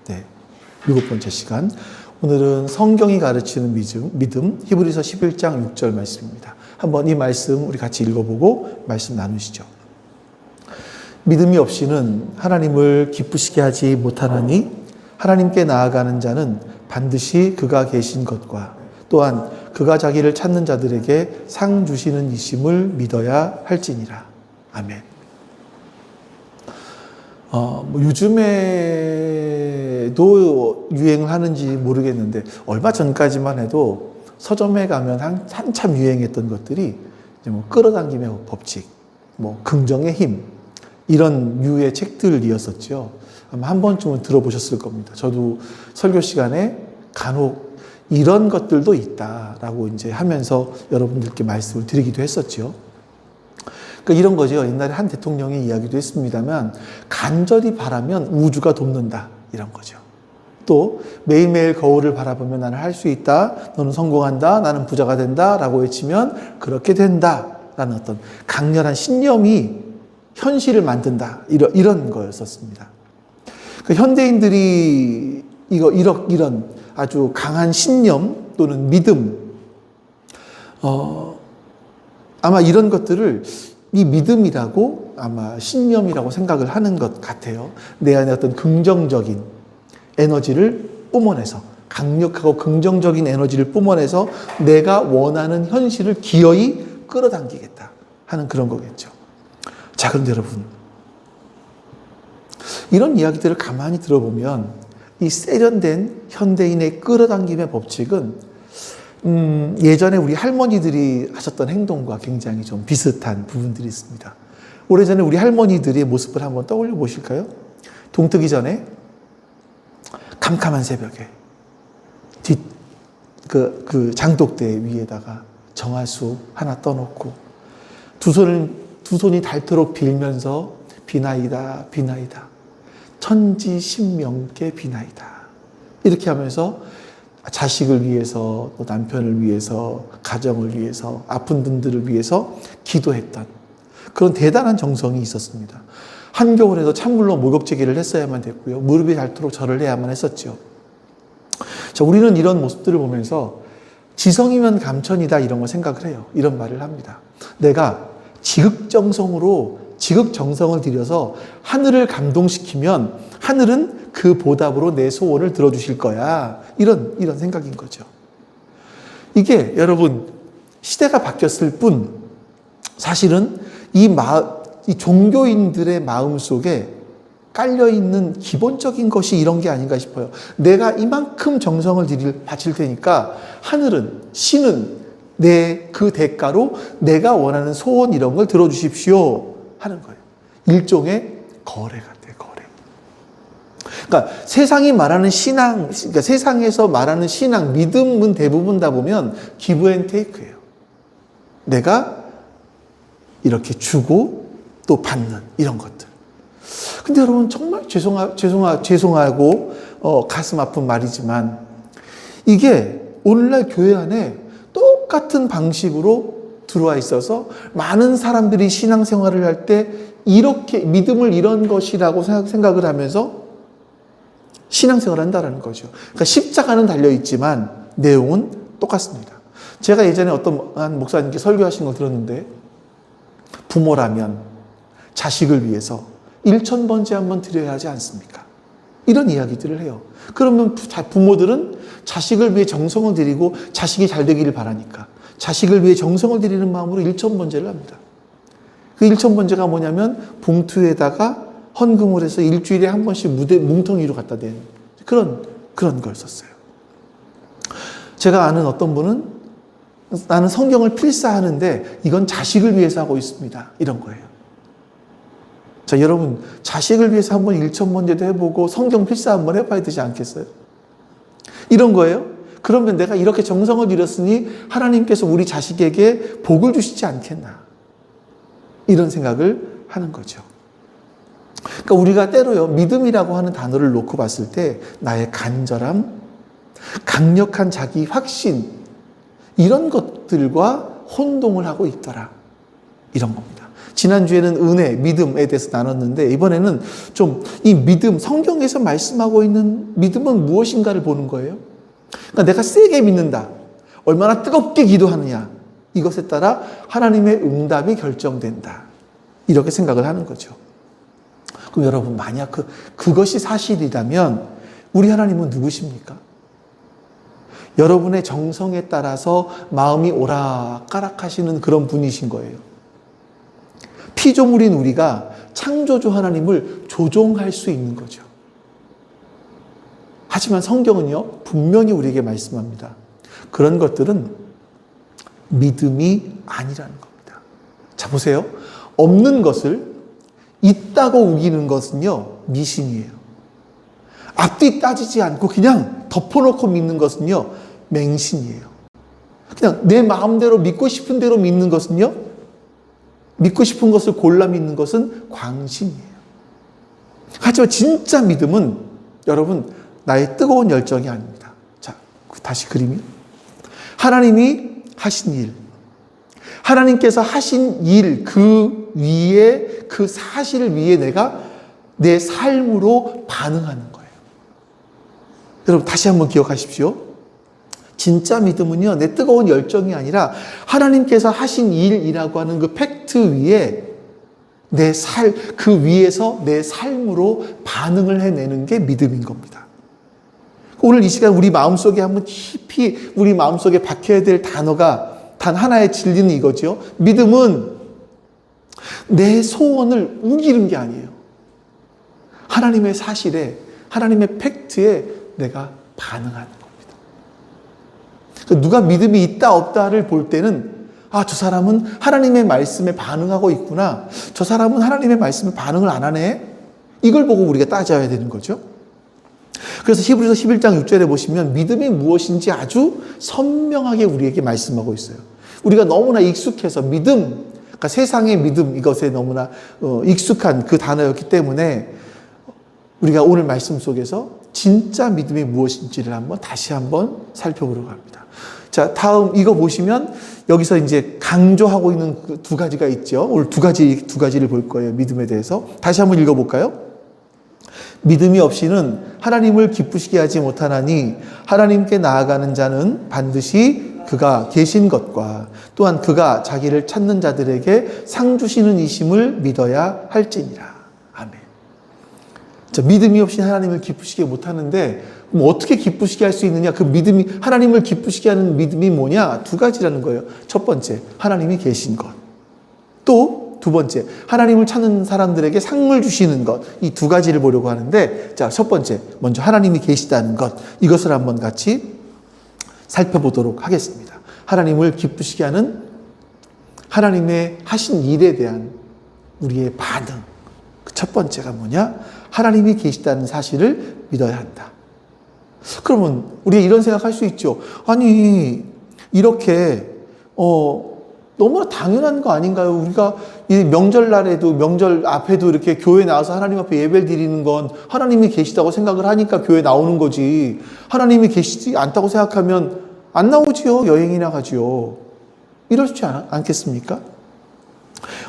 네, 7번째 시간. 오늘은 성경이 가르치는 믿음, 히브리서 11장 6절 말씀입니다. 한번 이 말씀 우리 같이 읽어보고 말씀 나누시죠. 믿음이 없이는 하나님을 기쁘시게 하지 못하나니 하나님께 나아가는 자는 반드시 그가 계신 것과 또한 그가 자기를 찾는 자들에게 상 주시는 이심을 믿어야 할지니라. 아멘. 요즘에도 유행을 하는지 모르겠는데 얼마 전까지만 해도 서점에 가면 한참 유행했던 것들이 이제 뭐 끌어당김의 법칙, 뭐 긍정의 힘 이런 류의 책들이었었죠. 아마 한 번쯤은 들어보셨을 겁니다. 저도 설교 시간에 간혹 이런 것들도 있다라고 이제 하면서 여러분들께 말씀을 드리기도 했었죠. 그러니까 이런 거죠. 옛날에 한 대통령이 이야기도 했습니다만 간절히 바라면 우주가 돕는다 이런 거죠. 또 매일매일 거울을 바라보면 나는 할 수 있다, 너는 성공한다, 나는 부자가 된다 라고 외치면 그렇게 된다 라는 어떤 강렬한 신념이 현실을 만든다 이런 거였었습니다. 그 현대인들이 이런 아주 강한 신념 또는 믿음 아마 이런 것들을 이 믿음이라고 아마 신념이라고 생각을 하는 것 같아요. 내 안에 어떤 긍정적인 에너지를 뿜어내서 강력하고 긍정적인 에너지를 뿜어내서 내가 원하는 현실을 기어이 끌어당기겠다 하는 그런 거겠죠. 자, 그런데 여러분 이런 이야기들을 가만히 들어보면 이 세련된 현대인의 끌어당김의 법칙은 예전에 우리 할머니들이 하셨던 행동과 굉장히 좀 비슷한 부분들이 있습니다. 오래전에 우리 할머니들의 모습을 한번 떠올려 보실까요? 동트기 전에 캄캄한 새벽에 그 장독대 위에다가 정화수 하나 떠놓고 두 손이 닳도록 빌면서 비나이다 비나이다 천지신명께 비나이다 이렇게 하면서 자식을 위해서 또 남편을 위해서 가정을 위해서 아픈 분들을 위해서 기도했던 그런 대단한 정성이 있었습니다. 한겨울에도 찬물로 목욕제기를 했어야만 됐고요. 무릎이 닳도록 절을 해야만 했었죠. 자, 우리는 이런 모습들을 보면서 지성이면 감천이다 이런 걸 생각을 해요. 이런 말을 합니다. 내가 지극정성을 들여서 하늘을 감동시키면 하늘은 그 보답으로 내 소원을 들어주실 거야. 이런 생각인 거죠. 이게 여러분 시대가 바뀌었을 뿐 사실은 이 종교인들의 마음 속에 깔려있는 기본적인 것이 이런 게 아닌가 싶어요. 내가 이만큼 정성을 바칠 테니까 하늘은 신은 내 그 대가로 내가 원하는 소원 이런 걸 들어주십시오 하는 거예요. 일종의 거래 같아요. 거래. 그러니까 세상이 말하는 신앙, 그러니까 세상에서 말하는 신앙, 믿음은 대부분 다 보면 기브 앤 테이크예요. 내가 이렇게 주고 또 받는 이런 것들. 근데 여러분 정말 죄송하고 가슴 아픈 말이지만 이게 오늘날 교회 안에 똑같은 방식으로 들어와 있어서 많은 사람들이 신앙생활을 할 때 이렇게 믿음을 이런 것이라고 생각을 하면서 신앙생활을 한다는 거죠. 그러니까 십자가는 달려있지만 내용은 똑같습니다. 제가 예전에 한 목사님께 설교하신 걸 들었는데 부모라면 자식을 위해서 1000번째 한번 드려야 하지 않습니까? 이런 이야기들을 해요. 그러면 부모들은 자식을 위해 정성을 들이고 자식이 잘 되기를 바라니까 자식을 위해 정성을 들이는 마음으로 1000번째를 합니다. 그 1000번째가 뭐냐면 봉투에다가 헌금을 해서 일주일에 한 번씩 뭉텅이로 갖다 대는 그런 걸 썼어요. 제가 아는 어떤 분은 나는 성경을 필사하는데 이건 자식을 위해서 하고 있습니다. 이런 거예요. 자, 여러분 자식을 위해서 한번 1000번째도 해보고 성경 필사 한번 해봐야 되지 않겠어요? 이런 거예요. 그러면 내가 이렇게 정성을 들였으니 하나님께서 우리 자식에게 복을 주시지 않겠나 이런 생각을 하는 거죠. 그러니까 우리가 때로요 믿음이라고 하는 단어를 놓고 봤을 때 나의 간절함, 강력한 자기 확신 이런 것들과 혼동을 하고 있더라 이런 겁니다. 지난주에는 은혜, 믿음에 대해서 나눴는데 이번에는 좀 이 믿음, 성경에서 말씀하고 있는 믿음은 무엇인가를 보는 거예요. 그러니까 내가 세게 믿는다. 얼마나 뜨겁게 기도하느냐. 이것에 따라 하나님의 응답이 결정된다. 이렇게 생각을 하는 거죠. 그럼 여러분, 만약 그것이 사실이라면 우리 하나님은 누구십니까? 여러분의 정성에 따라서 마음이 오락가락하시는 그런 분이신 거예요. 피조물인 우리가 창조주 하나님을 조종할 수 있는 거죠. 하지만 성경은요, 분명히 우리에게 말씀합니다. 그런 것들은 믿음이 아니라는 겁니다. 자, 보세요. 없는 것을 있다고 우기는 것은요, 미신이에요. 앞뒤 따지지 않고 그냥 덮어놓고 믿는 것은요, 맹신이에요. 그냥 내 마음대로 믿고 싶은 대로 믿는 것은요, 믿고 싶은 것을 골라 믿는 것은 광신이에요. 하지만 진짜 믿음은 여러분, 나의 뜨거운 열정이 아닙니다. 자, 다시 그림이. 하나님이 하신 일, 하나님께서 하신 일, 그 위에, 그 사실을 위해 내가 내 삶으로 반응하는 거예요. 여러분, 다시 한번 기억하십시오. 진짜 믿음은요, 내 뜨거운 열정이 아니라 하나님께서 하신 일이라고 하는 그 팩트 위에 그 위에서 내 삶으로 반응을 해내는 게 믿음인 겁니다. 오늘 이 시간 우리 마음속에 한번 깊이 우리 마음속에 박혀야 될 단어가 단 하나의 진리는 이거죠. 믿음은 내 소원을 우기는 게 아니에요. 하나님의 사실에, 하나님의 팩트에 내가 반응하는 겁니다. 누가 믿음이 있다 없다를 볼 때는 저 사람은 하나님의 말씀에 반응하고 있구나. 저 사람은 하나님의 말씀에 반응을 안 하네. 이걸 보고 우리가 따져야 되는 거죠. 그래서 히브리서 11장 6절에 보시면 믿음이 무엇인지 아주 선명하게 우리에게 말씀하고 있어요. 우리가 너무나 익숙해서 믿음, 그러니까 세상의 믿음, 이것에 너무나 익숙한 그 단어였기 때문에 우리가 오늘 말씀 속에서 진짜 믿음이 무엇인지를 다시 한번 살펴보려고 합니다. 자, 다음 이거 보시면 여기서 이제 강조하고 있는 그 두 가지가 있죠. 오늘 두 가지를 볼 거예요. 믿음에 대해서. 다시 한번 읽어볼까요? 믿음이 없이는 하나님을 기쁘시게 하지 못하나니 하나님께 나아가는 자는 반드시 그가 계신 것과 또한 그가 자기를 찾는 자들에게 상 주시는 이심을 믿어야 할지니라. 아멘. 자, 믿음이 없이 하나님을 기쁘시게 못하는데 그럼 어떻게 기쁘시게 할 수 있느냐? 그 믿음이, 하나님을 기쁘시게 하는 믿음이 뭐냐? 두 가지라는 거예요. 첫 번째, 하나님이 계신 것. 또 두 번째, 하나님을 찾는 사람들에게 상을 주시는 것. 이 두 가지를 보려고 하는데, 자, 첫 번째, 먼저 하나님이 계시다는 것. 이것을 한번 같이 살펴보도록 하겠습니다. 하나님을 기쁘시게 하는 하나님의 하신 일에 대한 우리의 반응. 그 첫 번째가 뭐냐? 하나님이 계시다는 사실을 믿어야 한다. 그러면 우리가 이런 생각할 수 있죠. 아니, 이렇게 너무나 당연한 거 아닌가요? 우리가 이 명절날에도, 명절 앞에도 이렇게 교회 나와서 하나님 앞에 예배를 드리는 건 하나님이 계시다고 생각을 하니까 교회 나오는 거지. 하나님이 계시지 않다고 생각하면 안 나오지요. 여행이나 가지요. 이렇지 않겠습니까?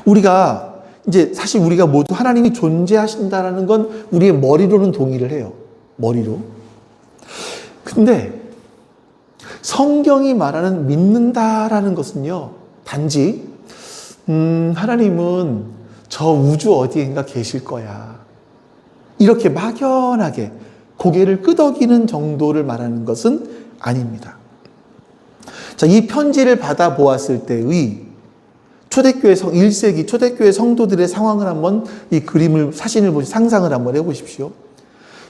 우리가 이제 사실 우리가 모두 하나님이 존재하신다라는 건 우리의 머리로는 동의를 해요. 머리로. 근데 성경이 말하는 믿는다라는 것은요, 단지 하나님은 저 우주 어디인가 계실 거야, 이렇게 막연하게 고개를 끄덕이는 정도를 말하는 것은 아닙니다. 자, 이 편지를 받아보았을 때의 초대교회 1세기 초대교회 성도들의 상황을 한번 이 그림을, 사진을 보시, 상상을 한번 해보십시오.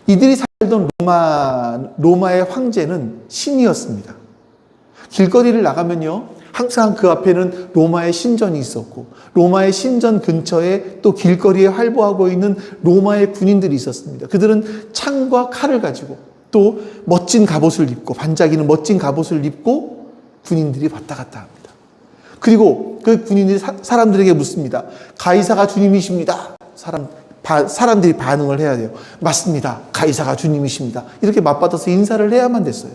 이들이 살던 로마의 황제는 신이었습니다. 길거리를 나가면요, 항상 그 앞에는 로마의 신전이 있었고, 로마의 신전 근처에 또 길거리에 활보하고 있는 로마의 군인들이 있었습니다. 그들은 창과 칼을 가지고 또 멋진 갑옷을 입고, 반짝이는 멋진 갑옷을 입고 군인들이 왔다 갔다 합니다. 그리고 그 군인들이 사람들에게 묻습니다. 가이사가 주님이십니다. 사람들이 반응을 해야 돼요. 맞습니다. 가이사가 주님이십니다. 이렇게 맞받아서 인사를 해야만 됐어요.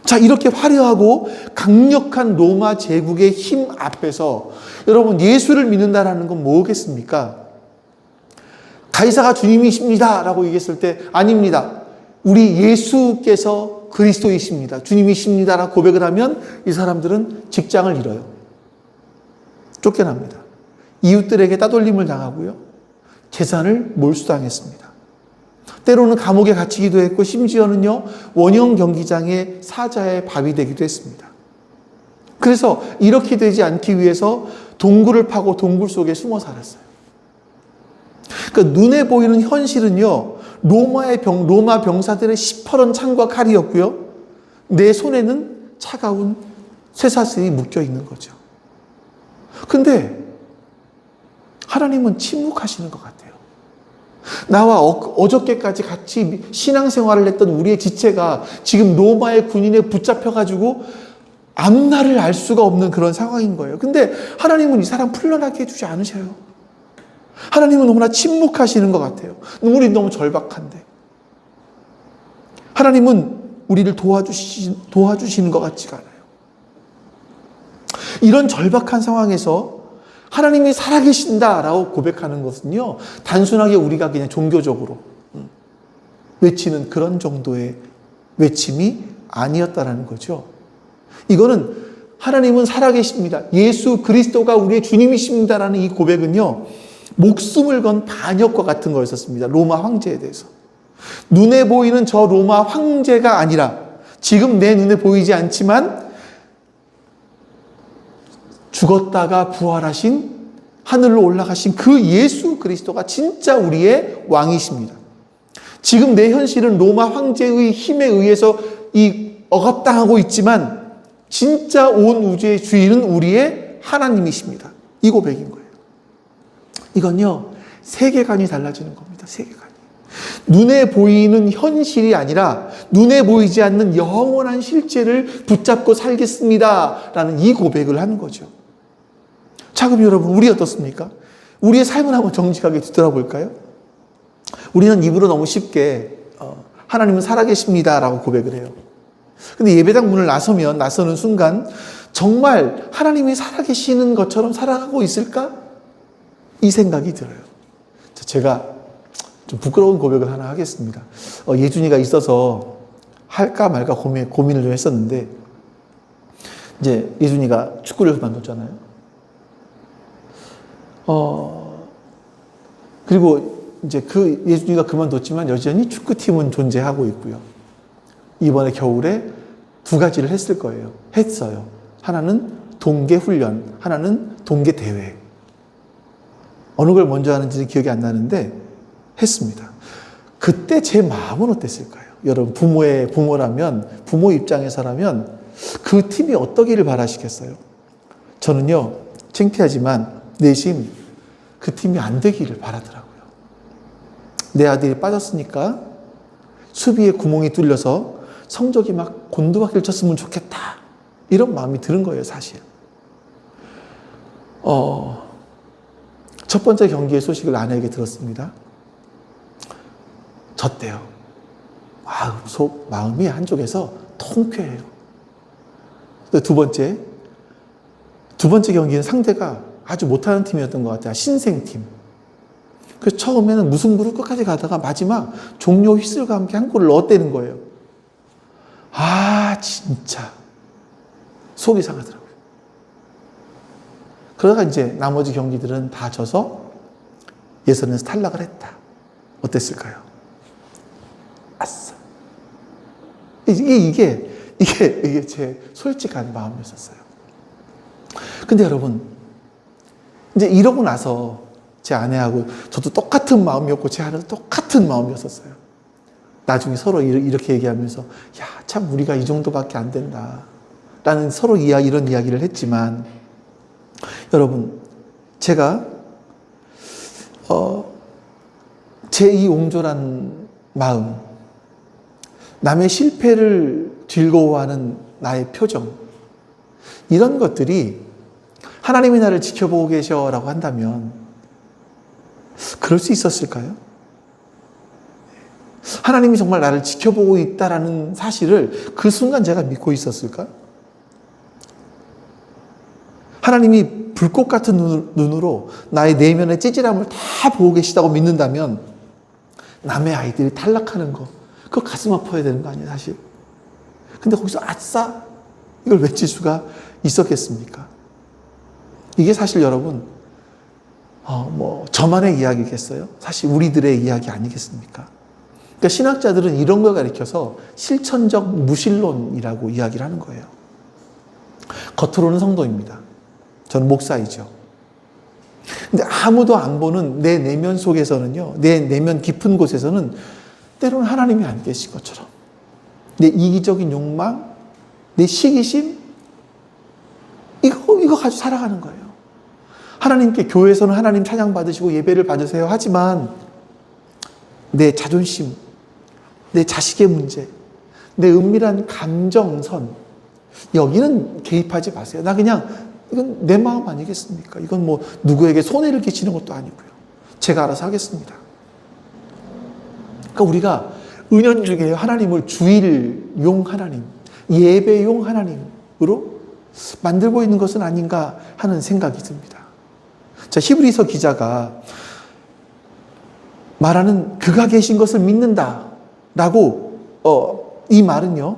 자, 이렇게 화려하고 강력한 로마 제국의 힘 앞에서 여러분, 예수를 믿는다라는 건 뭐겠습니까? 가이사가 주님이십니다 라고 얘기했을 때 아닙니다. 우리 예수께서 그리스도이십니다. 주님이십니다 라고 고백을 하면 이 사람들은 직장을 잃어요. 쫓겨납니다. 이웃들에게 따돌림을 당하고요. 재산을 몰수당했습니다. 때로는 감옥에 갇히기도 했고 심지어는요, 원형 경기장의 사자의 밥이 되기도 했습니다. 그래서 이렇게 되지 않기 위해서 동굴을 파고 동굴 속에 숨어 살았어요. 그러니까 눈에 보이는 현실은요, 로마 병사들의 시퍼런 창과 칼이었고요, 내 손에는 차가운 쇠사슬이 묶여 있는 거죠. 근데 하나님은 침묵하시는 것 같아요. 나와 어저께까지 같이 신앙생활을 했던 우리의 지체가 지금 로마의 군인에 붙잡혀가지고 앞날을 알 수가 없는 그런 상황인 거예요. 근데 하나님은 이 사람 풀려나게 해주지 않으셔요. 하나님은 너무나 침묵하시는 것 같아요. 우리 너무 절박한데. 하나님은 우리를 도와주시는 것 같지가 않아요. 이런 절박한 상황에서 하나님이 살아계신다라고 고백하는 것은요, 단순하게 우리가 그냥 종교적으로 외치는 그런 정도의 외침이 아니었다라는 거죠. 이거는 하나님은 살아계십니다. 예수 그리스도가 우리의 주님이십니다라는 이 고백은요, 목숨을 건 반역과 같은 거였었습니다. 로마 황제에 대해서. 눈에 보이는 저 로마 황제가 아니라 지금 내 눈에 보이지 않지만 죽었다가 부활하신 하늘로 올라가신 그 예수 그리스도가 진짜 우리의 왕이십니다. 지금 내 현실은 로마 황제의 힘에 의해서 억압당하고 있지만 진짜 온 우주의 주인은 우리의 하나님이십니다. 이 고백인 거예요. 이건요, 세계관이 달라지는 겁니다. 세계관이. 눈에 보이는 현실이 아니라 눈에 보이지 않는 영원한 실체를 붙잡고 살겠습니다 라는 이 고백을 하는 거죠. 자, 그럼 여러분, 우리 어떻습니까? 우리의 삶을 한번 정직하게 뒤돌아볼까요? 우리는 입으로 너무 쉽게 하나님은 살아계십니다 라고 고백을 해요. 근데 예배당 문을 나서는 순간 정말 하나님이 살아계시는 것처럼 살아가고 있을까? 이 생각이 들어요. 제가 좀 부끄러운 고백을 하나 하겠습니다. 예준이가 있어서 할까 말까 고민을 좀 했었는데, 이제 예준이가 축구를 그만뒀잖아요. 그리고 이제 그 예준이가 그만뒀지만 여전히 축구팀은 존재하고 있고요. 이번에 겨울에 2가지를 했어요. 하나는 동계 훈련, 하나는 동계 대회. 어느 걸 먼저 하는지 기억이 안 나는데 했습니다. 그때 제 마음은 어땠을까요? 여러분, 부모라면, 부모 입장에서라면 그 팀이 어떠기를 바라시겠어요? 저는요, 창피하지만 내심 그 팀이 안 되기를 바라더라고요. 내 아들이 빠졌으니까 수비에 구멍이 뚫려서 성적이 막 곤두박질 쳤으면 좋겠다. 이런 마음이 드는 거예요, 사실. 첫 번째 경기의 소식을 아내에게 들었습니다. 졌대요. 마음이 한쪽에서 통쾌해요. 두 번째 경기는 상대가 아주 못하는 팀이었던 것 같아요. 신생팀. 그래서 처음에는 무승부로 끝까지 가다가 마지막 종료 휘슬과 함께 한 골을 넣었다는 거예요. 진짜 속이 상하더라고요. 그러다가 이제 나머지 경기들은 다 져서 예선에서 탈락을 했다. 어땠을까요? 아싸. 이게 제 솔직한 마음이었어요. 근데 여러분, 이제 이러고 나서 제 아내하고 저도 똑같은 마음이었고 제 아내도 똑같은 마음이었었어요. 나중에 서로 이렇게 얘기하면서 참 우리가 이 정도밖에 안 된다 라는 서로 이런 이야기를 했지만, 여러분, 제가 제 이 옹졸한 마음, 남의 실패를 즐거워하는 나의 표정, 이런 것들이 하나님이 나를 지켜보고 계셔라고 한다면 그럴 수 있었을까요? 하나님이 정말 나를 지켜보고 있다라는 사실을 그 순간 제가 믿고 있었을까? 하나님이 불꽃 같은 눈으로 나의 내면의 찌질함을 다 보고 계시다고 믿는다면 남의 아이들이 탈락하는 거, 그거 가슴 아파야 되는 거 아니에요, 사실. 근데 거기서 아싸! 이걸 외칠 수가 있었겠습니까? 이게 사실 여러분, 저만의 이야기겠어요? 사실 우리들의 이야기 아니겠습니까? 그러니까 신학자들은 이런 걸 가리켜서 실천적 무신론이라고 이야기를 하는 거예요. 겉으로는 성도입니다. 저는 목사이죠. 근데 아무도 안 보는 내 내면 속에서는요, 내 내면 깊은 곳에서는 때로는 하나님이 안 계신 것처럼 내 이기적인 욕망, 내 시기심, 이거 가지고 살아가는 거예요. 하나님께 교회에서는 하나님 찬양 받으시고 예배를 받으세요 하지만 내 자존심, 내 자식의 문제, 내 은밀한 감정선, 여기는 개입하지 마세요. 나 그냥 이건 내 마음 아니겠습니까? 이건 뭐 누구에게 손해를 끼치는 것도 아니고요. 제가 알아서 하겠습니다. 그러니까 우리가 은연중에 하나님을 주일용 하나님, 예배용 하나님으로 만들고 있는 것은 아닌가 하는 생각이 듭니다. 자, 히브리서 기자가 말하는 그가 계신 것을 믿는다라고 이 말은요,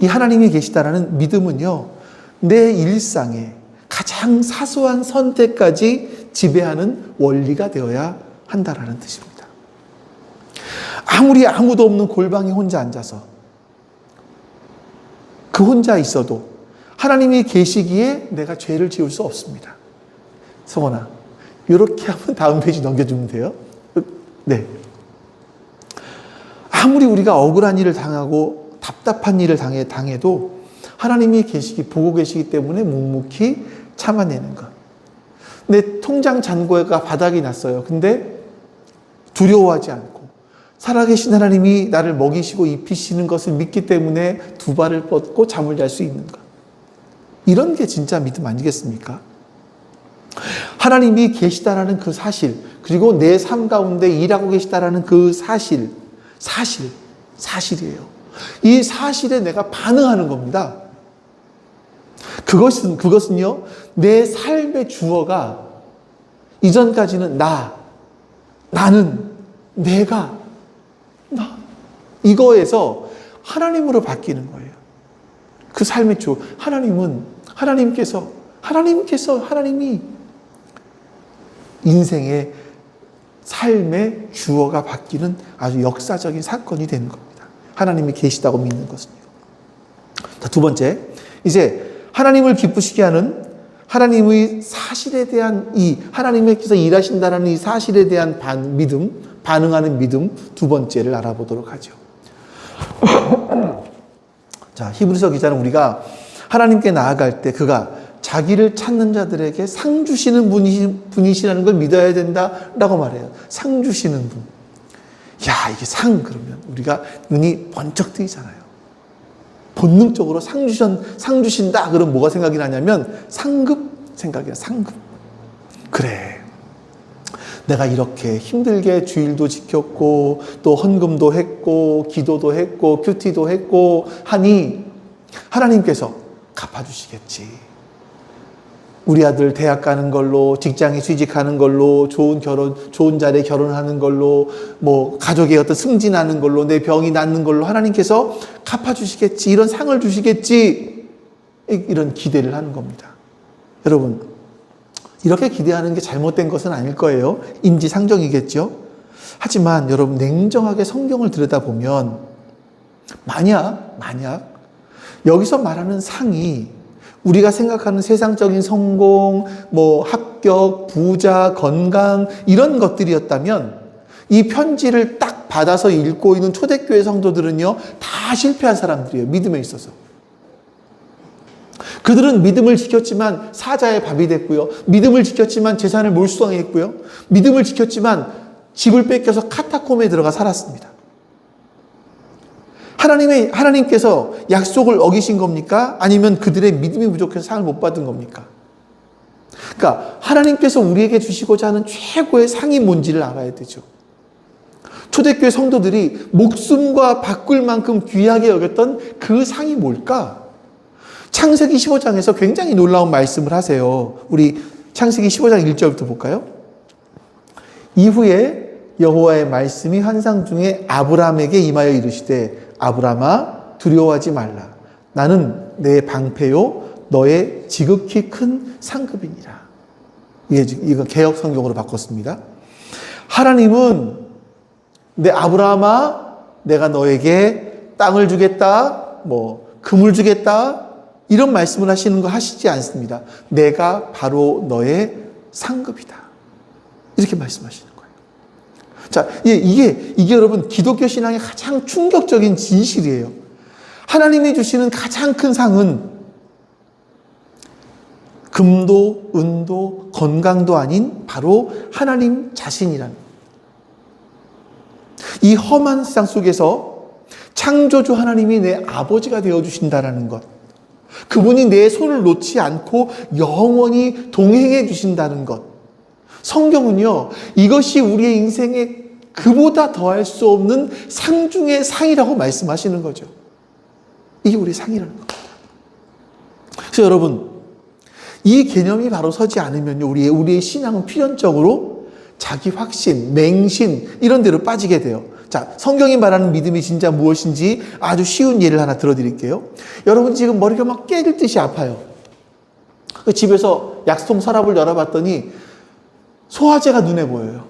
이 하나님이 계시다라는 믿음은요, 내 일상에 가장 사소한 선택까지 지배하는 원리가 되어야 한다라는 뜻입니다. 아무리 아무도 없는 골방에 혼자 앉아서 그 혼자 있어도 하나님이 계시기에 내가 죄를 지을 수 없습니다. 성원아, 이렇게 하면 다음 페이지 넘겨주면 돼요. 네. 아무리 우리가 억울한 일을 당하고 답답한 일을 당해도 하나님이 보고 계시기 때문에 묵묵히 참아내는 것. 내 통장 잔고가 바닥이 났어요. 근데 두려워하지 않고 살아계신 하나님이 나를 먹이시고 입히시는 것을 믿기 때문에 두 발을 뻗고 잠을 잘 수 있는 것. 이런 게 진짜 믿음 아니겠습니까? 하나님이 계시다라는 그 사실, 그리고 내 삶 가운데 일하고 계시다라는 그 사실이에요. 이 사실에 내가 반응하는 겁니다. 그것은요, 내 삶의 주어가 이전까지는 나는, 내가, 이거에서 하나님으로 바뀌는 거예요. 그 삶의 주어. 하나님이 인생의 삶의 주어가 바뀌는 아주 역사적인 사건이 되는 겁니다. 하나님이 계시다고 믿는 것은요. 자, 두 번째, 이제 하나님을 기쁘시게 하는 하나님의 사실에 대한 하나님께서 일하신다는 이 사실에 대한 반응하는 믿음, 두 번째를 알아보도록 하죠. 자, 히브리서 기자는 우리가 하나님께 나아갈 때 그가 자기를 찾는 자들에게 상 주시는 분이시라는 걸 믿어야 된다라고 말해요. 상 주시는 분. 야, 이게 상 그러면 우리가 눈이 번쩍 뜨이잖아요. 본능적으로 상 주신다 그러면 뭐가 생각이 나냐면 상급 생각이야. 상급. 그래, 내가 이렇게 힘들게 주일도 지켰고 또 헌금도 했고 기도도 했고 큐티도 했고 하니 하나님께서 갚아주시겠지. 우리 아들 대학 가는 걸로, 직장에 취직하는 걸로, 좋은 자리에 결혼하는 걸로, 뭐 가족의 어떤 승진하는 걸로, 내 병이 낫는 걸로 하나님께서 갚아주시겠지, 이런 상을 주시겠지, 이런 기대를 하는 겁니다. 여러분, 이렇게 기대하는 게 잘못된 것은 아닐 거예요. 인지상정이겠죠. 하지만 여러분, 냉정하게 성경을 들여다보면 만약 여기서 말하는 상이 우리가 생각하는 세상적인 성공, 뭐 합격, 부자, 건강 이런 것들이었다면 이 편지를 딱 받아서 읽고 있는 초대교회 성도들은요, 다 실패한 사람들이에요. 믿음에 있어서. 그들은 믿음을 지켰지만 사자의 밥이 됐고요. 믿음을 지켰지만 재산을 몰수당했고요. 믿음을 지켰지만 집을 뺏겨서 카타콤에 들어가 살았습니다. 하나님께서 약속을 어기신 겁니까? 아니면 그들의 믿음이 부족해서 상을 못 받은 겁니까? 그러니까 하나님께서 우리에게 주시고자 하는 최고의 상이 뭔지를 알아야 되죠. 초대교회 성도들이 목숨과 바꿀 만큼 귀하게 여겼던 그 상이 뭘까? 창세기 15장에서 굉장히 놀라운 말씀을 하세요. 우리 창세기 15장 1절부터 볼까요? 이후에 여호와의 말씀이 환상 중에 아브라함에게 임하여 이르시되 아브라함아 두려워하지 말라. 나는 내 방패요 너의 지극히 큰 상급이니라. 이거 개역 성경으로 바꿨습니다. 하나님은 내 아브라함아 내가 너에게 땅을 주겠다, 금을 주겠다 이런 말씀을 하시는 거 하시지 않습니다. 내가 바로 너의 상급이다. 이렇게 말씀하시는 거예요. 자, 이게 여러분 기독교 신앙의 가장 충격적인 진실이에요. 하나님이 주시는 가장 큰 상은 금도, 은도, 건강도 아닌 바로 하나님 자신이라는 거예요. 이 험한 세상 속에서 창조주 하나님이 내 아버지가 되어주신다라는 것, 그분이 내 손을 놓지 않고 영원히 동행해 주신다는 것, 성경은요 이것이 우리의 인생에 그보다 더할 수 없는 상 중의 상이라고 말씀하시는 거죠. 이게 우리의 상이라는 겁니다. 그래서 여러분 이 개념이 바로 서지 않으면요 우리의 신앙은 필연적으로 자기 확신, 맹신 이런 데로 빠지게 돼요. 자, 성경이 말하는 믿음이 진짜 무엇인지 아주 쉬운 예를 하나 들어드릴게요. 여러분 지금 머리가 막 깨질 듯이 아파요. 집에서 약통 서랍을 열어봤더니 소화제가 눈에 보여요.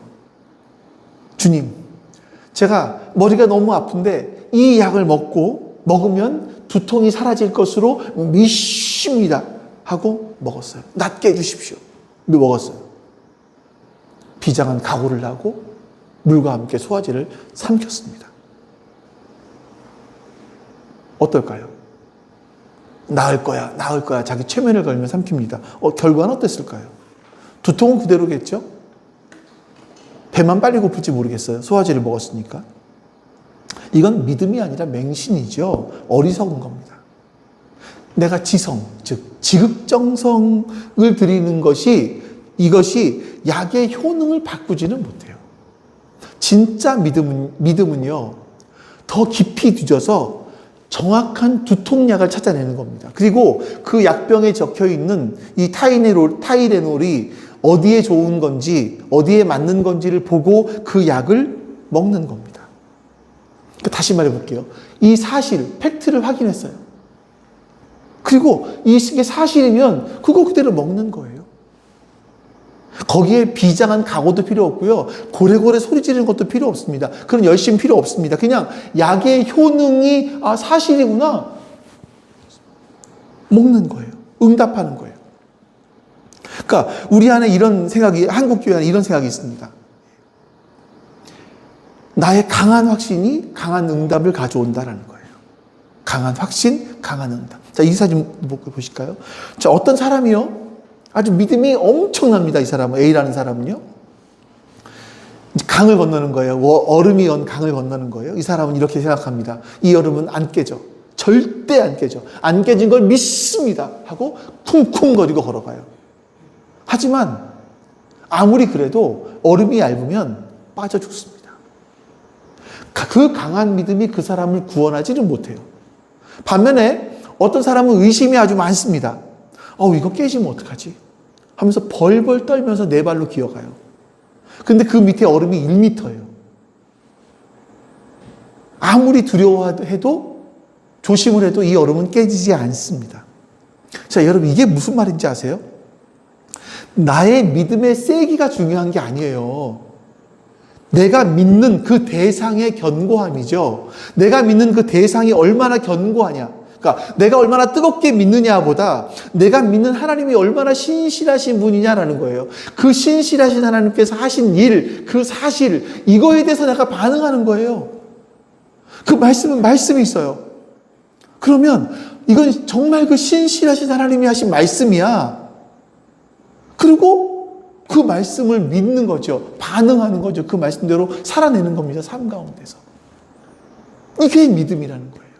주님, 제가 머리가 너무 아픈데 이 약을 먹으면 두통이 사라질 것으로 믿습니다 하고 먹었어요. 낫게 해주십시오. 먹었어요. 비장한 각오를 하고 물과 함께 소화제를 삼켰습니다. 어떨까요? 나을 거야 자기 최면을 걸며 삼킵니다. 결과는 어땠을까요? 두통은 그대로겠죠? 배만 빨리 고플지 모르겠어요. 소화제를 먹었으니까. 이건 믿음이 아니라 맹신이죠. 어리석은 겁니다. 내가 지성, 즉 지극정성을 드리는 이것이 약의 효능을 바꾸지는 못해요. 진짜 믿음은요, 더 깊이 뒤져서 정확한 두통약을 찾아내는 겁니다. 그리고 그 약병에 적혀 있는 이 타이레놀이 어디에 좋은 건지, 어디에 맞는 건지를 보고 그 약을 먹는 겁니다. 다시 말해 볼게요. 이 사실, 팩트를 확인했어요. 그리고 이게 사실이면 그거 그대로 먹는 거예요. 거기에 비장한 각오도 필요 없고요. 고래고래 소리 지르는 것도 필요 없습니다. 그런 열심 필요 없습니다. 그냥 약의 효능이 사실이구나. 먹는 거예요. 응답하는 거예요. 그러니까 우리 안에 이런 생각이, 한국교회 안에 이런 생각이 있습니다. 나의 강한 확신이 강한 응답을 가져온다라는 거예요. 강한 확신, 강한 응답. 자, 이 사진 보실까요? 자, 어떤 사람이요? 아주 믿음이 엄청납니다. 이 사람은, A라는 사람은요. 강을 건너는 거예요. 얼음이 온 강을 건너는 거예요. 이 사람은 이렇게 생각합니다. 이 얼음은 안 깨져. 절대 안 깨져. 안 깨진 걸 믿습니다. 하고 쿵쿵거리고 걸어가요. 하지만 아무리 그래도 얼음이 얇으면 빠져 죽습니다. 그 강한 믿음이 그 사람을 구원하지는 못해요. 반면에 어떤 사람은 의심이 아주 많습니다. 이거 깨지면 어떡하지? 하면서 벌벌 떨면서 네 발로 기어가요. 근데 그 밑에 얼음이 1m예요. 아무리 두려워해도 조심을 해도 이 얼음은 깨지지 않습니다. 자, 여러분 이게 무슨 말인지 아세요? 나의 믿음의 세기가 중요한 게 아니에요. 내가 믿는 그 대상의 견고함이죠. 내가 믿는 그 대상이 얼마나 견고하냐. 그러니까 내가 얼마나 뜨겁게 믿느냐보다 내가 믿는 하나님이 얼마나 신실하신 분이냐라는 거예요. 그 신실하신 하나님께서 하신 일, 그 사실, 이거에 대해서 내가 반응하는 거예요. 그 말씀이 있어요. 그러면 이건 정말 그 신실하신 하나님이 하신 말씀이야. 그리고 그 말씀을 믿는 거죠. 반응하는 거죠. 그 말씀대로 살아내는 겁니다. 삶 가운데서. 이게 믿음이라는 거예요.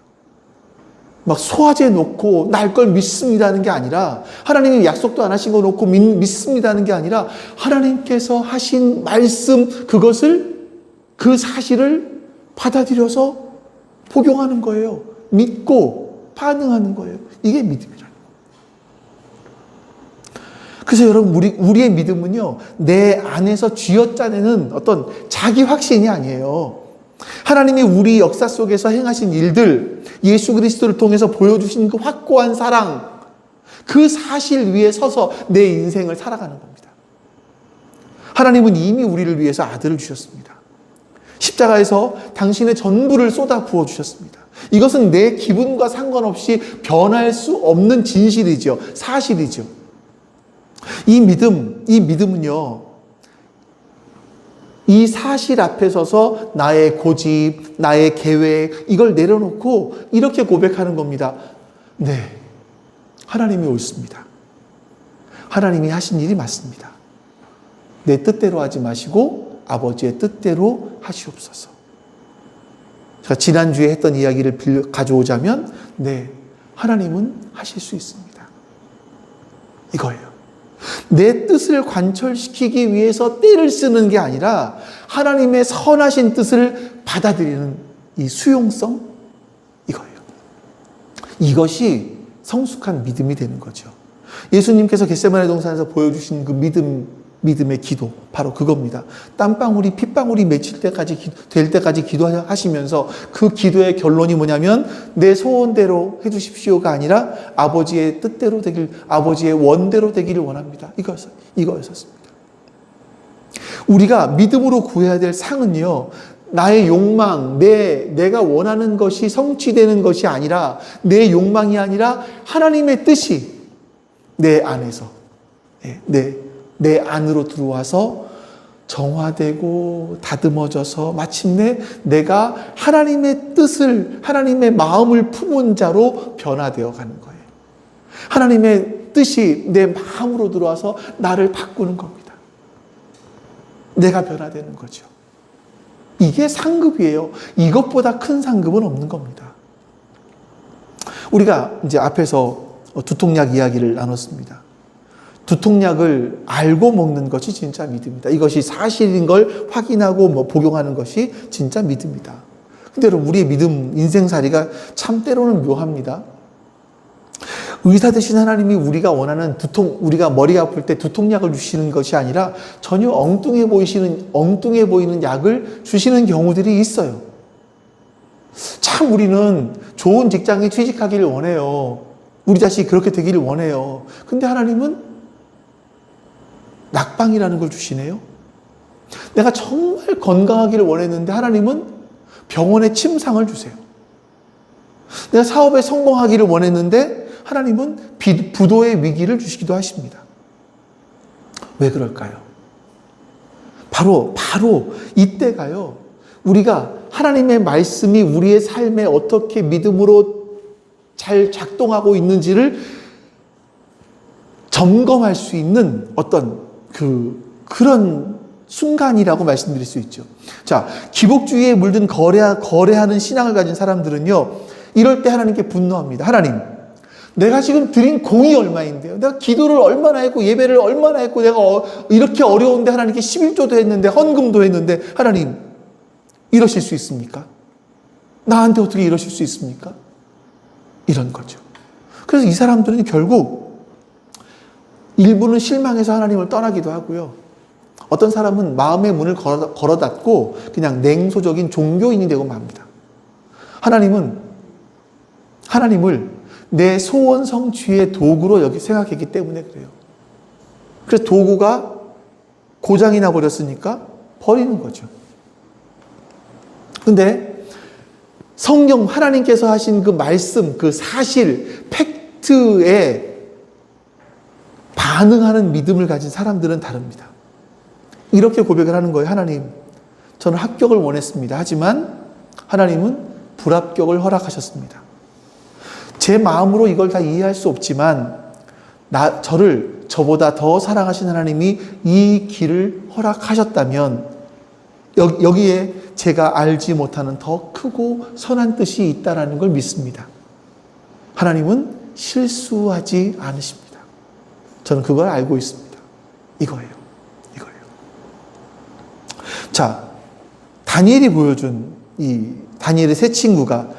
막 소화제 놓고 날 걸 믿습니다는 게 아니라, 하나님이 약속도 안 하신 거 놓고 믿습니다는 게 아니라, 하나님께서 하신 말씀, 그것을 그 사실을 받아들여서 복용하는 거예요. 믿고 반응하는 거예요. 이게 믿음이라는 거예요. 그래서 여러분, 우리의 믿음은요, 내 안에서 쥐어짜내는 어떤 자기 확신이 아니에요. 하나님이 우리 역사 속에서 행하신 일들, 예수 그리스도를 통해서 보여주신 그 확고한 사랑, 그 사실 위에 서서 내 인생을 살아가는 겁니다. 하나님은 이미 우리를 위해서 아들을 주셨습니다. 십자가에서 당신의 전부를 쏟아 부어주셨습니다. 이것은 내 기분과 상관없이 변할 수 없는 진실이죠. 사실이죠. 이 믿음은요, 이 사실 앞에 서서 나의 고집, 나의 계획, 이걸 내려놓고 이렇게 고백하는 겁니다. 네, 하나님이 옳습니다. 하나님이 하신 일이 맞습니다. 내 뜻대로 하지 마시고 아버지의 뜻대로 하시옵소서. 제가 지난주에 했던 이야기를 가져오자면, 네, 하나님은 하실 수 있습니다. 이거예요. 내 뜻을 관철시키기 위해서 때를 쓰는 게 아니라 하나님의 선하신 뜻을 받아들이는 이 수용성, 이거예요. 이것이 성숙한 믿음이 되는 거죠. 예수님께서 겟세마네 동산에서 보여주신 그 믿음의 기도, 바로 그겁니다. 땀방울이 핏방울이 맺힐 때까지, 될 때까지 기도하시면서 그 기도의 결론이 뭐냐면, 내 소원대로 해주십시오가 아니라 아버지의 뜻대로 되길, 아버지의 원대로 되기를 원합니다. 이거였었습니다. 우리가 믿음으로 구해야 될 상은요, 나의 욕망, 내가 원하는 것이 성취되는 것이 아니라, 내 욕망이 아니라 하나님의 뜻이 내 안에서, 내 안으로 들어와서 정화되고 다듬어져서 마침내 내가 하나님의 뜻을, 하나님의 마음을 품은 자로 변화되어 가는 거예요. 하나님의 뜻이 내 마음으로 들어와서 나를 바꾸는 겁니다. 내가 변화되는 거죠. 이게 상급이에요. 이것보다 큰 상급은 없는 겁니다. 우리가 이제 앞에서 두통약 이야기를 나눴습니다. 두통약을 알고 먹는 것이 진짜 믿음이다. 이것이 사실인 걸 확인하고 복용하는 것이 진짜 믿음이다. 근데 여러분, 우리의 믿음, 인생살이가 참 때로는 묘합니다. 의사 되신 하나님이 우리가 원하는 우리가 머리가 아플 때 두통약을 주시는 것이 아니라 전혀 엉뚱해 보이는 약을 주시는 경우들이 있어요. 참 우리는 좋은 직장에 취직하기를 원해요. 우리 자식이 그렇게 되기를 원해요. 근데 하나님은 낙방이라는 걸 주시네요. 내가 정말 건강하기를 원했는데 하나님은 병원에 침상을 주세요. 내가 사업에 성공하기를 원했는데 하나님은 부도의 위기를 주시기도 하십니다. 왜 그럴까요? 바로 이때가요, 우리가 하나님의 말씀이 우리의 삶에 어떻게 믿음으로 잘 작동하고 있는지를 점검할 수 있는 어떤 그런 순간이라고 말씀드릴 수 있죠. 자, 기복주의에 물든 거래하는 신앙을 가진 사람들은요, 이럴 때 하나님께 분노합니다. 하나님, 내가 지금 드린 공이 얼마인데요? 내가 기도를 얼마나 했고 예배를 얼마나 했고 내가 이렇게 어려운데 하나님께 11조도 했는데 헌금도 했는데 하나님, 이러실 수 있습니까? 나한테 어떻게 이러실 수 있습니까? 이런 거죠. 그래서 이 사람들은 결국 일부는 실망해서 하나님을 떠나기도 하고요. 어떤 사람은 마음의 문을 걸어 닫고 그냥 냉소적인 종교인이 되고 맙니다. 하나님을 내 소원 성취의 도구로 생각했기 때문에 그래요. 그래서 도구가 고장이 나버렸으니까 버리는 거죠. 근데 성경, 하나님께서 하신 그 말씀, 그 사실, 팩트에 반응하는 믿음을 가진 사람들은 다릅니다. 이렇게 고백을 하는 거예요. 하나님, 저는 합격을 원했습니다. 하지만 하나님은 불합격을 허락하셨습니다. 제 마음으로 이걸 다 이해할 수 없지만 저를 저보다 더 사랑하신 하나님이 이 길을 허락하셨다면 여기에 제가 알지 못하는 더 크고 선한 뜻이 있다는 걸 믿습니다. 하나님은 실수하지 않으십니다. 저는 그걸 알고 있습니다. 이거예요. 자, 다니엘이 보여준 이 다니엘의 세 친구가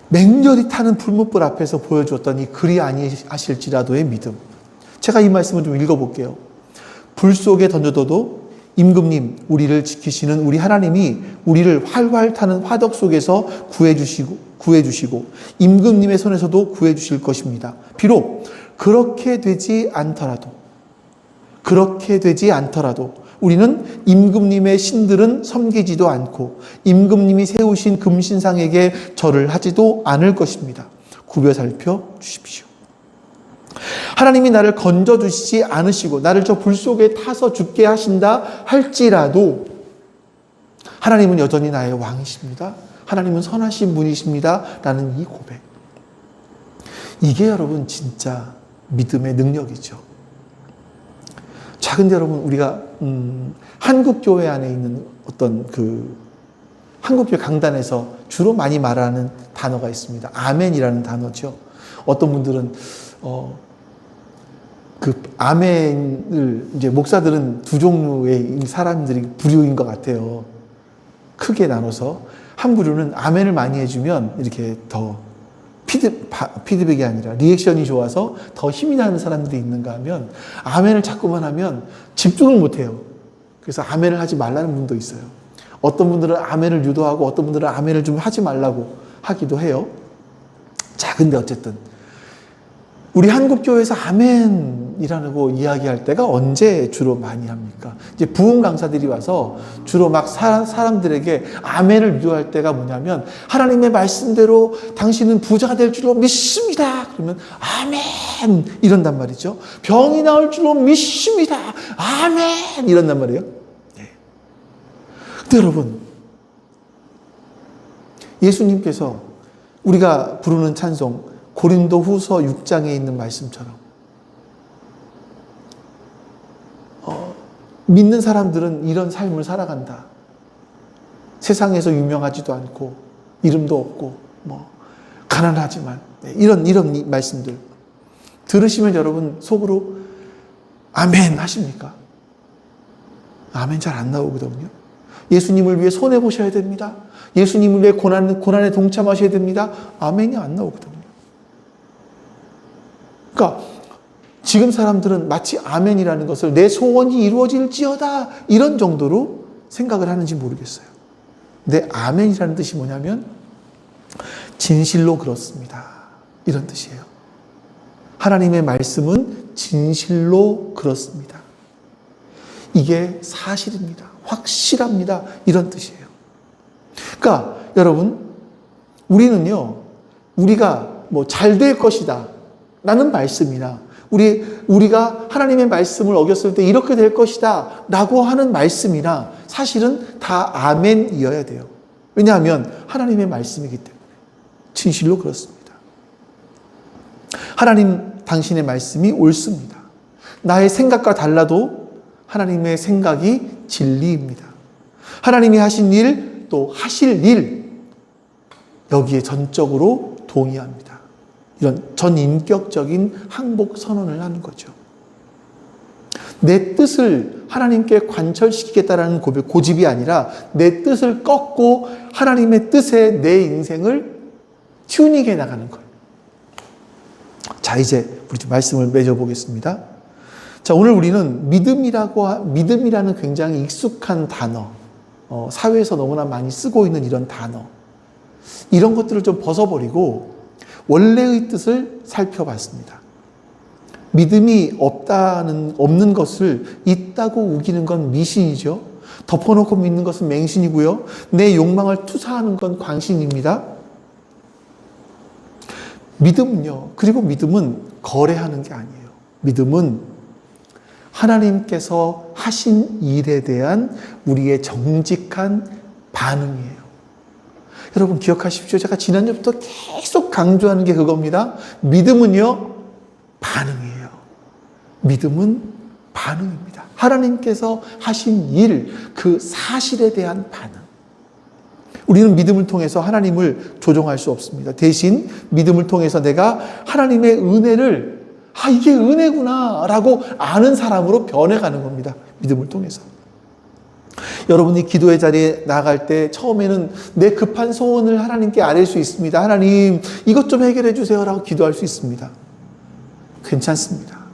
맹렬히 타는 불못불 앞에서 보여주었던 이 그리 아니하실지라도의 믿음. 제가 이 말씀을 좀 읽어볼게요. 불 속에 던져둬도 임금님, 우리를 지키시는 우리 하나님이 우리를 활활 타는 화덕 속에서 구해주시고 임금님의 손에서도 구해주실 것입니다. 비록 그렇게 되지 않더라도 우리는 임금님의 신들은 섬기지도 않고 임금님이 세우신 금신상에게 절을 하지도 않을 것입니다. 굽여 살펴 주십시오. 하나님이 나를 건져주시지 않으시고 나를 저 불 속에 타서 죽게 하신다 할지라도 하나님은 여전히 나의 왕이십니다. 하나님은 선하신 분이십니다. 라는 이 고백. 이게 여러분 진짜 믿음의 능력이죠. 자, 근데 여러분 우리가 한국교회 안에 있는 어떤 한국교회 강단에서 주로 많이 말하는 단어가 있습니다. 아멘이라는 단어죠. 어떤 분들은 아멘을 이제 목사들은 두 종류의 사람들이 부류인 것 같아요. 크게 나눠서 한 부류는 아멘을 많이 해주면 이렇게 더 피드백이 아니라 리액션이 좋아서 더 힘이 나는 사람들이 있는가 하면 아멘을 자꾸만 하면 집중을 못해요. 그래서 아멘을 하지 말라는 분도 있어요. 어떤 분들은 아멘을 유도하고 어떤 분들은 아멘을 좀 하지 말라고 하기도 해요. 자, 근데 어쨌든 우리 한국교회에서 아멘이라고 이야기할 때가 언제 주로 많이 합니까? 이제 부흥 강사들이 와서 주로 막 사람들에게 아멘을 유도할 때가 뭐냐면 하나님의 말씀대로 당신은 부자가 될 줄로 믿습니다. 그러면 아멘 이런단 말이죠. 병이 나을 줄로 믿습니다. 아멘 이런단 말이에요. 네. 근데 여러분 예수님께서 우리가 부르는 찬송 고린도 후서 6장에 있는 말씀처럼 믿는 사람들은 이런 삶을 살아간다. 세상에서 유명하지도 않고 이름도 없고 가난하지만 이런 말씀들 들으시면 여러분 속으로 아멘 하십니까? 아멘 잘 안 나오거든요. 예수님을 위해 손해보셔야 됩니다. 예수님을 위해 고난에 동참하셔야 됩니다. 아멘이 안 나오거든요. 그러니까 지금 사람들은 마치 아멘이라는 것을 내 소원이 이루어질지어다 이런 정도로 생각을 하는지 모르겠어요. 근데 아멘이라는 뜻이 뭐냐면 진실로 그렇습니다. 이런 뜻이에요. 하나님의 말씀은 진실로 그렇습니다. 이게 사실입니다. 확실합니다. 이런 뜻이에요. 그러니까 여러분 우리는요. 우리가 잘 될 것이다. 라는 말씀이나 우리가 하나님의 말씀을 어겼을 때 이렇게 될 것이다 라고 하는 말씀이나 사실은 다 아멘이어야 돼요. 왜냐하면 하나님의 말씀이기 때문에 진실로 그렇습니다. 하나님 당신의 말씀이 옳습니다. 나의 생각과 달라도 하나님의 생각이 진리입니다. 하나님이 하신 일 또 하실 일 여기에 전적으로 동의합니다. 이런 전인격적인 항복 선언을 하는 거죠. 내 뜻을 하나님께 관철시키겠다라는 고집이 아니라 내 뜻을 꺾고 하나님의 뜻에 내 인생을 튜닝해 나가는 거예요. 자, 이제 우리 좀 말씀을 맺어보겠습니다. 자, 오늘 우리는 믿음이라는 굉장히 익숙한 단어, 사회에서 너무나 많이 쓰고 있는 이런 단어, 이런 것들을 좀 벗어버리고 원래의 뜻을 살펴봤습니다. 믿음이 없는 것을 있다고 우기는 건 미신이죠. 덮어놓고 믿는 것은 맹신이고요. 내 욕망을 투사하는 건 광신입니다. 믿음은요. 그리고 믿음은 거래하는 게 아니에요. 믿음은 하나님께서 하신 일에 대한 우리의 정직한 반응이에요. 여러분 기억하십시오. 제가 지난주부터 계속 강조하는 게 그겁니다. 믿음은요, 반응이에요. 믿음은 반응입니다. 하나님께서 하신 일, 그 사실에 대한 반응. 우리는 믿음을 통해서 하나님을 조종할 수 없습니다. 대신 믿음을 통해서 내가 하나님의 은혜를 이게 은혜구나 라고 아는 사람으로 변해가는 겁니다. 믿음을 통해서. 여러분이 기도의 자리에 나아갈 때 처음에는 내 급한 소원을 하나님께 아뢰 수 있습니다. 하나님, 이것 좀 해결해 주세요라고 기도할 수 있습니다. 괜찮습니다.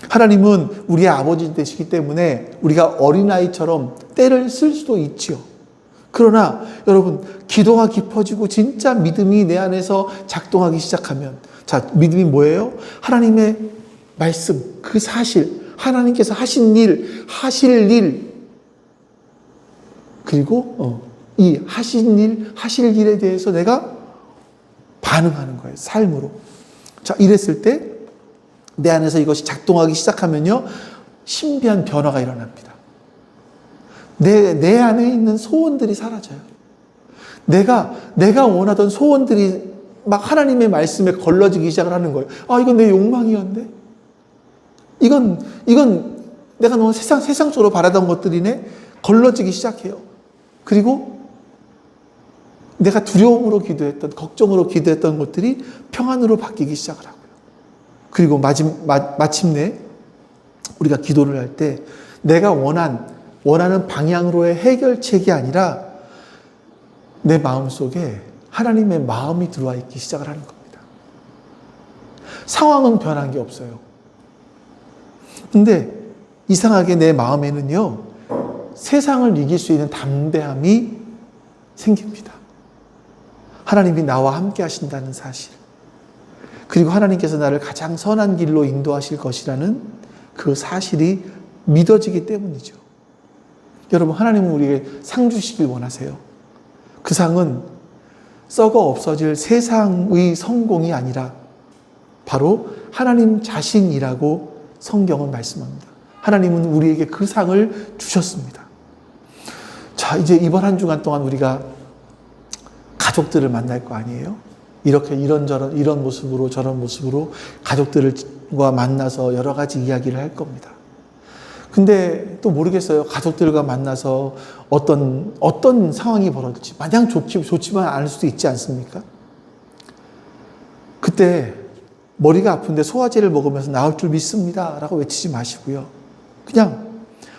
하나님은 우리의 아버지 되시기 때문에 우리가 어린아이처럼 때를 쓸 수도 있지요. 그러나 여러분, 기도가 깊어지고 진짜 믿음이 내 안에서 작동하기 시작하면, 자, 믿음이 뭐예요? 하나님의 말씀, 그 사실, 하나님께서 하신 일, 하실 일, 그리고 이 하실 일에 대해서 내가 반응하는 거예요. 삶으로. 자, 이랬을 때 내 안에서 이것이 작동하기 시작하면요, 신비한 변화가 일어납니다. 내 안에 있는 소원들이 사라져요. 내가 원하던 소원들이 막 하나님의 말씀에 걸러지기 시작을 하는 거예요. 아, 이건 내 욕망이었는데? 이건 내가 너무 세상적으로 바라던 것들이네? 걸러지기 시작해요. 그리고 내가 두려움으로 기도했던, 걱정으로 기도했던 것들이 평안으로 바뀌기 시작을 하고요. 그리고 마침내 우리가 기도를 할 때 내가 원하는 방향으로의 해결책이 아니라 내 마음속에 하나님의 마음이 들어와 있기 시작을 하는 겁니다. 상황은 변한 게 없어요. 근데 이상하게 내 마음에는요, 세상을 이길 수 있는 담대함이 생깁니다. 하나님이 나와 함께 하신다는 사실, 그리고 하나님께서 나를 가장 선한 길로 인도하실 것이라는 그 사실이 믿어지기 때문이죠. 여러분, 하나님은 우리에게 상 주시길 원하세요. 그 상은 썩어 없어질 세상의 성공이 아니라 바로 하나님 자신이라고 성경은 말씀합니다. 하나님은 우리에게 그 상을 주셨습니다. 자, 이제 이번 한 주간 동안 우리가 가족들을 만날 거 아니에요? 이렇게 이런 모습으로 저런 모습으로 가족들과 만나서 여러 가지 이야기를 할 겁니다. 근데 또 모르겠어요. 가족들과 만나서 어떤 상황이 벌어질지 마냥 좋지만 않을 수도 있지 않습니까? 그때 머리가 아픈데 소화제를 먹으면서 나을 줄 믿습니다 라고 외치지 마시고요. 그냥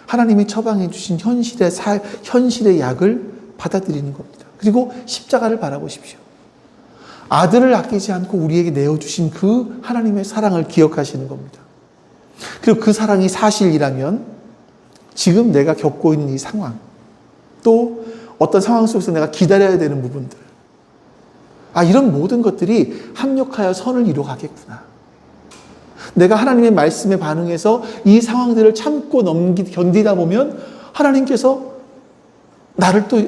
하나님이 처방해 주신 현실의 약을 받아들이는 겁니다. 그리고 십자가를 바라보십시오. 아들을 아끼지 않고 우리에게 내어주신 그 하나님의 사랑을 기억하시는 겁니다. 그리고 그 사랑이 사실이라면 지금 내가 겪고 있는 이 상황, 또 어떤 상황 속에서 내가 기다려야 되는 부분들, 이런 모든 것들이 합력하여 선을 이루어가겠구나. 내가 하나님의 말씀에 반응해서 이 상황들을 참고 견디다 보면 하나님께서 나를 또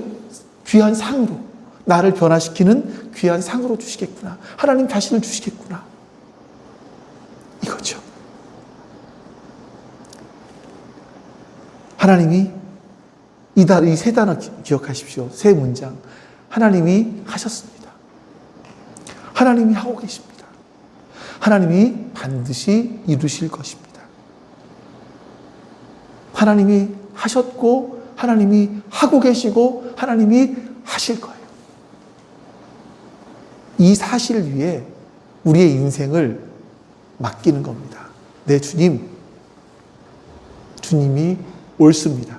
귀한 상으로, 나를 변화시키는 귀한 상으로 주시겠구나. 하나님 자신을 주시겠구나. 이거죠. 하나님이 이 세 단어 기억하십시오. 세 문장. 하나님이 하셨습니다. 하나님이 하고 계십니다. 하나님이 반드시 이루실 것입니다. 하나님이 하셨고, 하나님이 하고 계시고, 하나님이 하실 거예요. 이 사실 위에 우리의 인생을 맡기는 겁니다. 내 주님이 옳습니다.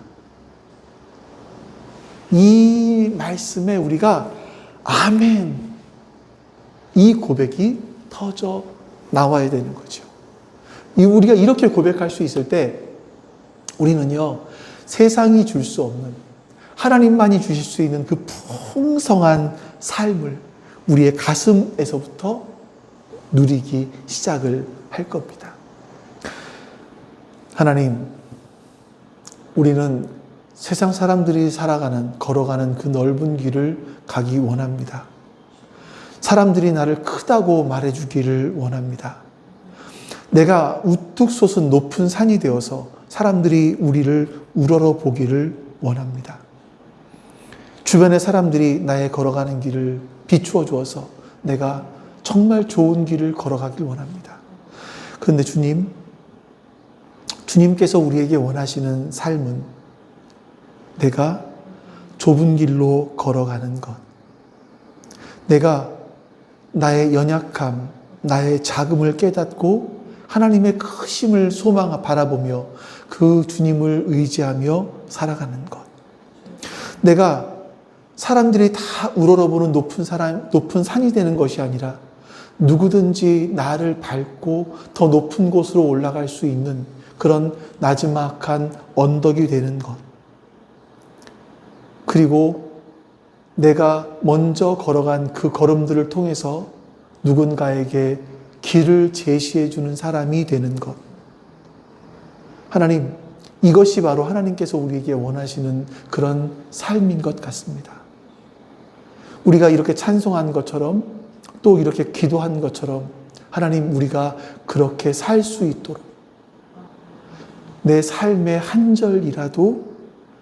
이 말씀에 우리가 아멘, 이 고백이 터져 나와야 되는 거죠. 우리가 이렇게 고백할 수 있을 때 우리는요, 세상이 줄 수 없는, 하나님만이 주실 수 있는 그 풍성한 삶을 우리의 가슴에서부터 누리기 시작을 할 겁니다. 하나님, 우리는 세상 사람들이 걸어가는 그 넓은 길을 가기 원합니다. 사람들이 나를 크다고 말해주기를 원합니다. 내가 우뚝 솟은 높은 산이 되어서 사람들이 우리를 우러러 보기를 원합니다. 주변의 사람들이 나의 걸어가는 길을 비추어 주어서 내가 정말 좋은 길을 걸어가길 원합니다. 그런데 주님께서 우리에게 원하시는 삶은 내가 좁은 길로 걸어가는 것, 내가 나의 연약함, 나의 작음을 깨닫고 하나님의 크심을 바라보며 그 주님을 의지하며 살아가는 것, 내가 사람들이 다 우러러보는 높은 산이 되는 것이 아니라 누구든지 나를 밟고 더 높은 곳으로 올라갈 수 있는 그런 나지막한 언덕이 되는 것. 그리고 내가 먼저 걸어간 그 걸음들을 통해서 누군가에게 길을 제시해 주는 사람이 되는 것. 하나님, 이것이 바로 하나님께서 우리에게 원하시는 그런 삶인 것 같습니다. 우리가 이렇게 찬송한 것처럼 또 이렇게 기도한 것처럼 하나님, 우리가 그렇게 살 수 있도록 내 삶의 한 절이라도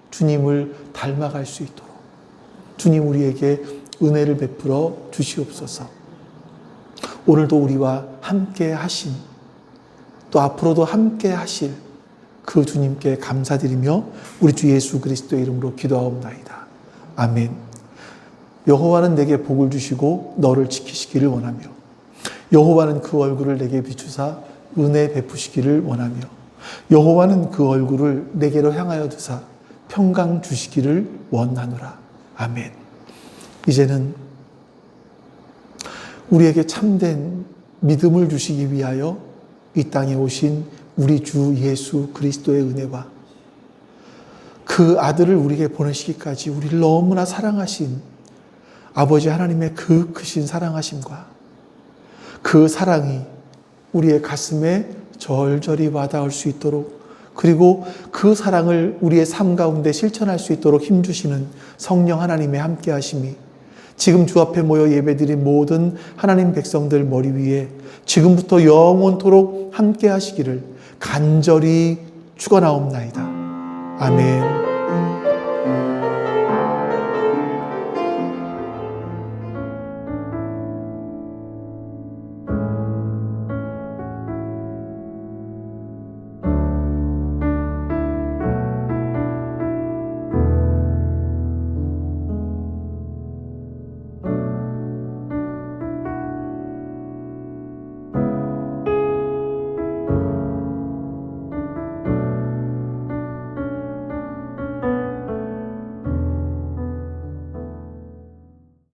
주님을 닮아갈 수 있도록 주님 우리에게 은혜를 베풀어 주시옵소서. 오늘도 우리와 함께 하신, 또 앞으로도 함께 하실 그 주님께 감사드리며 우리 주 예수 그리스도의 이름으로 기도하옵나이다. 아멘. 여호와는 내게 복을 주시고 너를 지키시기를 원하며 여호와는 그 얼굴을 내게 비추사 은혜 베푸시기를 원하며 여호와는 그 얼굴을 내게로 향하여 두사 평강 주시기를 원하노라. 아멘. 이제는 우리에게 참된 믿음을 주시기 위하여 이 땅에 오신 우리 주 예수 그리스도의 은혜와 그 아들을 우리에게 보내시기까지 우리를 너무나 사랑하신 아버지 하나님의 그 크신 사랑하심과 그 사랑이 우리의 가슴에 절절히 와닿을 수 있도록, 그리고 그 사랑을 우리의 삶 가운데 실천할 수 있도록 힘주시는 성령 하나님의 함께 하심이 지금 주 앞에 모여 예배드린 모든 하나님 백성들 머리 위에 지금부터 영원토록 함께 하시기를 간절히 축원하옵나이다. 아멘.